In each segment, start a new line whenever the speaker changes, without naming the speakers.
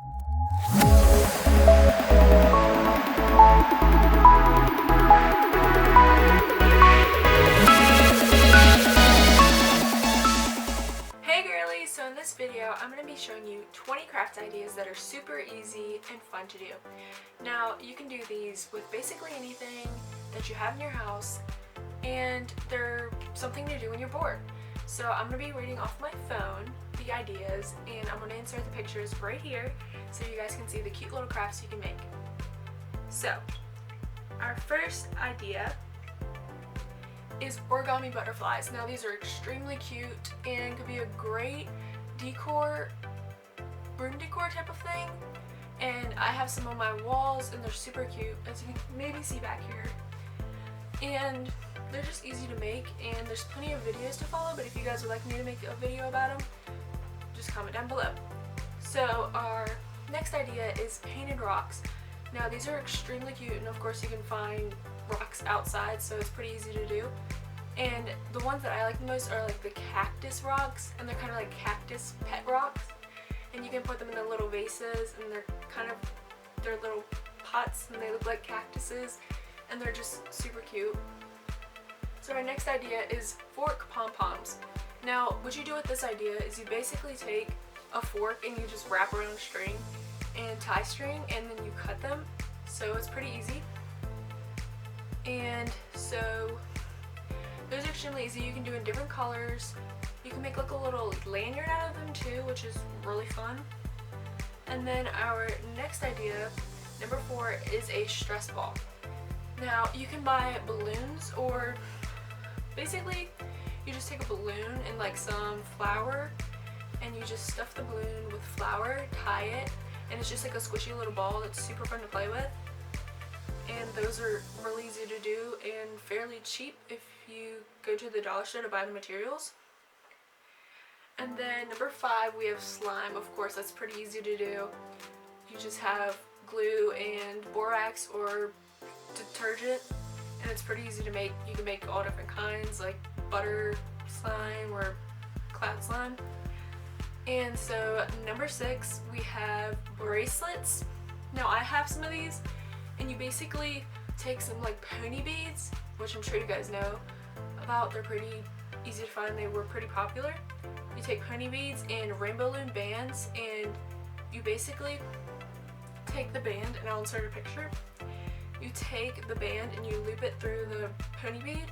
Hey girlies, so in this video I'm going to be showing you 20 craft ideas that are super easy and fun to do. Now you can do these with basically anything that you have in your house, and they're something to do when you're bored. So I'm going to be reading off my phone the ideas, and I'm going to insert the pictures right here so you guys can see the cute little crafts you can make. So our first idea is origami butterflies. Now these are extremely cute and could be a great decor, room decor type of thing. And I have some on my walls and they're super cute, as you can maybe see back here. And they're just easy to make, and there's plenty of videos to follow, but if you guys would like me to make a video about them, just comment down below. So our next idea is painted rocks. Now these are extremely cute, and of course you can find rocks outside, so it's pretty easy to do. And the ones that I like the most are like the cactus rocks, and they're kind of like cactus pet rocks, and you can put them in the little vases, and they're little pots, and they look like cactuses, and they're just super cute. So our next idea is fork pom poms. Now what you do with this idea is you basically take a fork and you just wrap around string and tie string, and then you cut them, so it's pretty easy. And so those are extremely easy. You can do in different colors. You can make like a little lanyard out of them too, which is really fun. And then our next idea, number 4, is a stress ball. Now you can buy balloons, or basically you just take a balloon and like some flour, and you just stuff the balloon with flour, tie it, and it's just like a squishy little ball that's super fun to play with. And those are really easy to do and fairly cheap if you go to the dollar store to buy the materials. And then number 5, we have slime. Of course, that's pretty easy to do. You just have glue and borax or detergent, and it's pretty easy to make. You can make all different kinds, like butter slime or cloud slime. And so number 6, we have bracelets. Now I have some of these, and you basically take some like pony beads, which I'm sure you guys know about. They're pretty easy to find. They were pretty popular. You take pony beads and rainbow loom bands, and you basically take the band, and I'll insert a picture. You take the band and you loop it through the pony bead,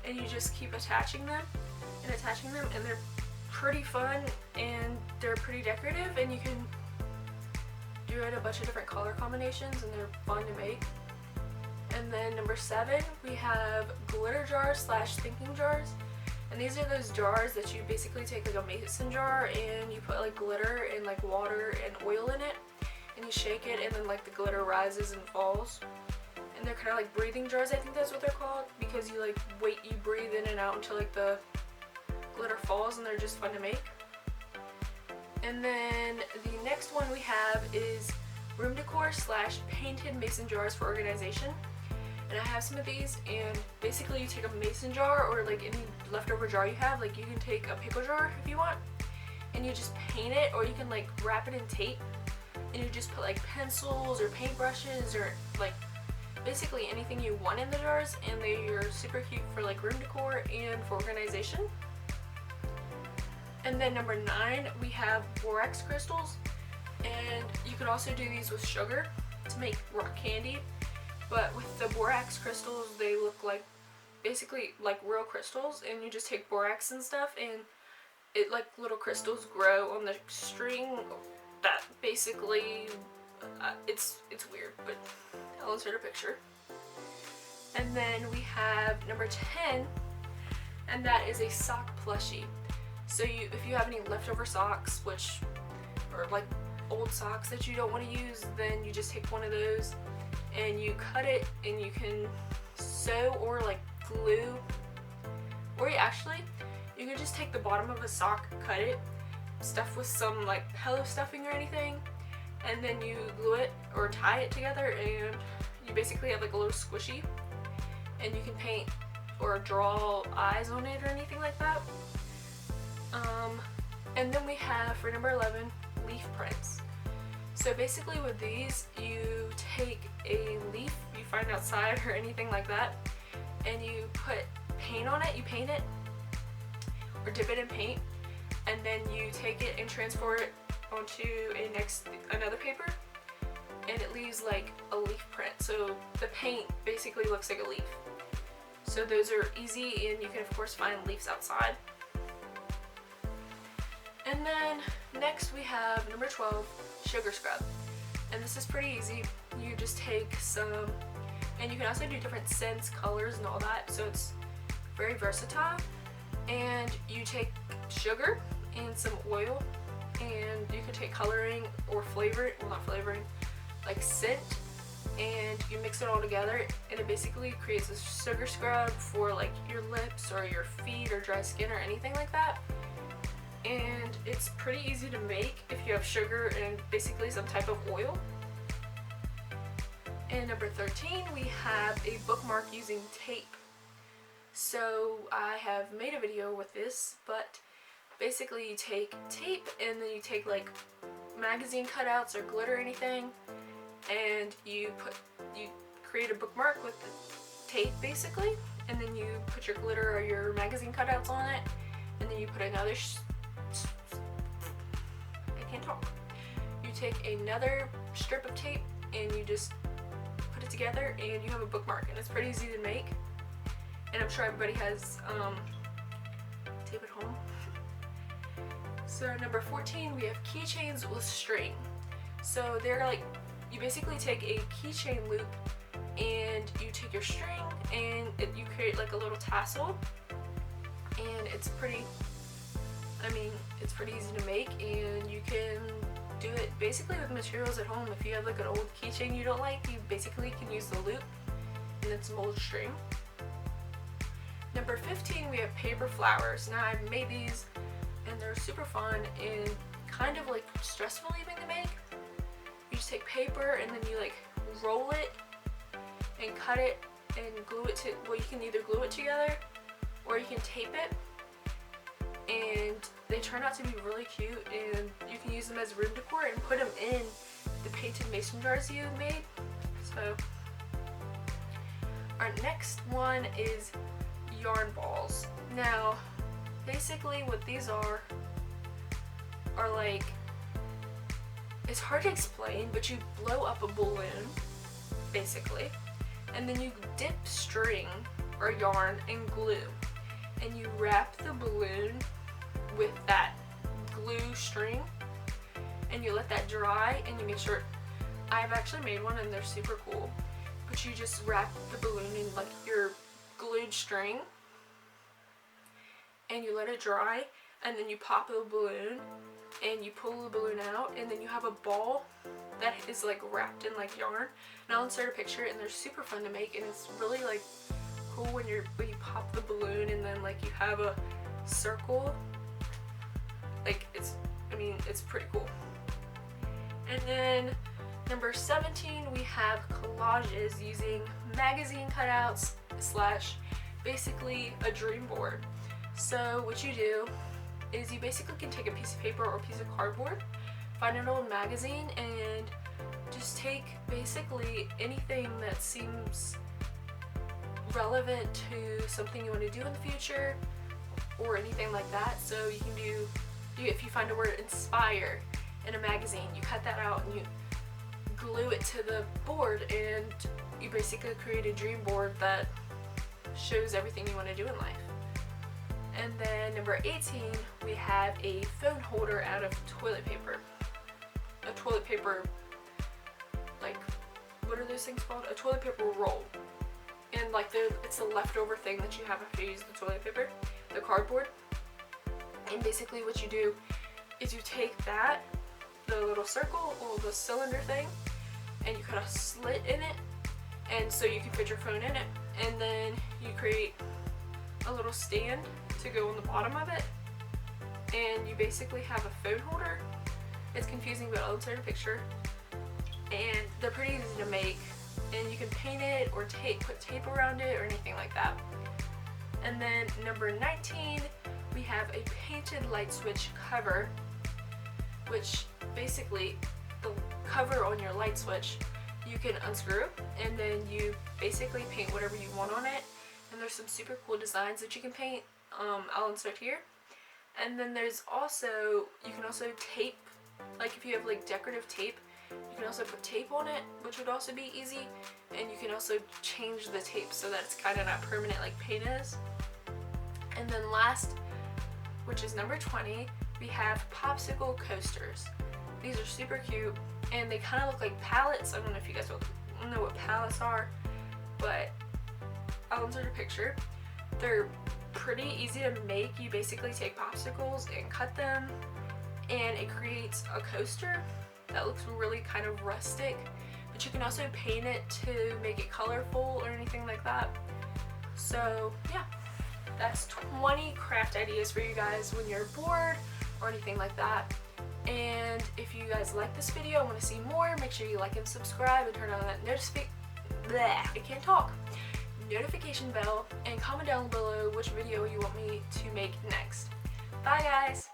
and you just keep attaching them, and they're pretty fun and they're pretty decorative, and you can do it a bunch of different color combinations, and they're fun to make. And then number 7, we have glitter jars slash thinking jars. And these are those jars that you basically take like a mason jar, and you put like glitter and like water and oil in it, and you shake it, and then like the glitter rises and falls. And they're kind of like breathing jars, I think that's what they're called, because you like you breathe in and out until like the glitter falls, and they're just fun to make. And then the next one we have is room decor slash painted mason jars for organization. And I have some of these, and basically you take a mason jar or like any leftover jar you have, like you can take a pickle jar if you want, and you just paint it, or you can like wrap it in tape, and you just put like pencils or paintbrushes or like basically anything you want in the jars, and they're super cute for like room decor and for organization. And then number 9, we have borax crystals, and you can also do these with sugar to make rock candy. But with the borax crystals, they look like basically like real crystals, and you just take borax and stuff, and it like little crystals grow on the string. That basically it's weird, but I'll insert a picture. And then we have number 10, and that is a sock plushie. So if you have any leftover socks, or like old socks that you don't want to use, then you just take one of those and you cut it, and you can sew or like glue, or you can just take the bottom of a sock, cut it, stuff with some like Hello stuffing or anything, and then you glue it or tie it together, and you basically have like a little squishy, and you can paint or draw eyes on it or anything like that. And then we have for number 11, leaf prints. So basically with these, you take a leaf you find outside or anything like that, and you put paint on it, you paint it, or dip it in paint, and then you take it and transfer it onto another paper, and it leaves like a leaf print. So the paint basically looks like a leaf. So those are easy, and you can of course find leaves outside. And then next we have number 12, sugar scrub. And this is pretty easy. You just take some, and you can also do different scents, colors, and all that, so it's very versatile. And you take sugar and some oil, and you can take coloring or flavor, well not flavoring, like scent, and you mix it all together, and it basically creates a sugar scrub for like your lips or your feet or dry skin or anything like that. And it's pretty easy to make if you have sugar and basically some type of oil. And number 13, we have a bookmark using tape. So I have made a video with this, but basically you take tape and then you take like magazine cutouts or glitter or anything, and you create a bookmark with the tape basically, and then you put your glitter or your magazine cutouts on it, and then you put another you take another strip of tape and you just put it together, and you have a bookmark, and it's pretty easy to make. And I'm sure everybody has tape at home. So number 14, we have keychains with string. So they're like, you basically take a keychain loop and you take your string and you create like a little tassel, and it's pretty easy to make, and you can do it basically with materials at home. If you have like an old keychain you don't like, you basically can use the loop and then some old string. Number 15, we have paper flowers. Now I've made these and they're super fun and kind of like stressful even to make. You just take paper and then you like roll it and cut it and glue it to, well, you can either glue it together or you can tape it, and they turn out to be really cute, and you can use them as room decor and put them in the painted mason jars you made. So our next one is yarn balls. Now basically what these are like, it's hard to explain, but you blow up a balloon basically, and then you dip string or yarn in glue, and you wrap the balloon with that glue string, and you let that dry, and you make sure, I've actually made one and they're super cool, but you just wrap the balloon in like your glued string and you let it dry, and then you pop the balloon and you pull the balloon out, and then you have a ball that is like wrapped in like yarn. And I'll insert a picture, and they're super fun to make, and it's really like cool when you pop the balloon and then like you have a circle. Like it's pretty cool. And then number 17, we have collages using magazine cutouts / basically a dream board. So what you do is you basically can take a piece of paper or a piece of cardboard, find an old magazine, and just take basically anything that seems relevant to something you want to do in the future or anything like that. So you can do, if you find a word inspire in a magazine, you cut that out and you glue it to the board, and you basically create a dream board that shows everything you want to do in life. And then number 18, we have a phone holder out of toilet paper. A toilet paper, like, what are those things called? A toilet paper roll. And like it's the leftover thing that you have after you use the toilet paper, the cardboard. And basically what you do is you take that, the little circle or the cylinder thing, and you cut a slit in it, and so you can put your phone in it, and then you create a little stand to go on the bottom of it, and you basically have a phone holder. It's confusing, but I'll insert a picture. And they're pretty easy to make, and you can paint it or put tape around it or anything like that. And then number 19, we have a painted light switch cover, which basically the cover on your light switch, you can unscrew and then you basically paint whatever you want on it. And there's some super cool designs that you can paint. I'll insert here. And then there's also, you can also tape, like if you have like decorative tape, you can also put tape on it, which would also be easy. And you can also change the tape so that it's kind of not permanent like paint is. And then last, which is number 20, we have popsicle coasters. These are super cute and they kind of look like palettes. I don't know if you guys know what palettes are, but I'll insert a picture. They're pretty easy to make. You basically take popsicles and cut them and it creates a coaster that looks really kind of rustic, but you can also paint it to make it colorful or anything like that. So yeah, that's 20 craft ideas for you guys when you're bored or anything like that. And if you guys like this video and want to see more, make sure you like and subscribe and turn on that notification bell, and comment down below which video you want me to make next. Bye guys!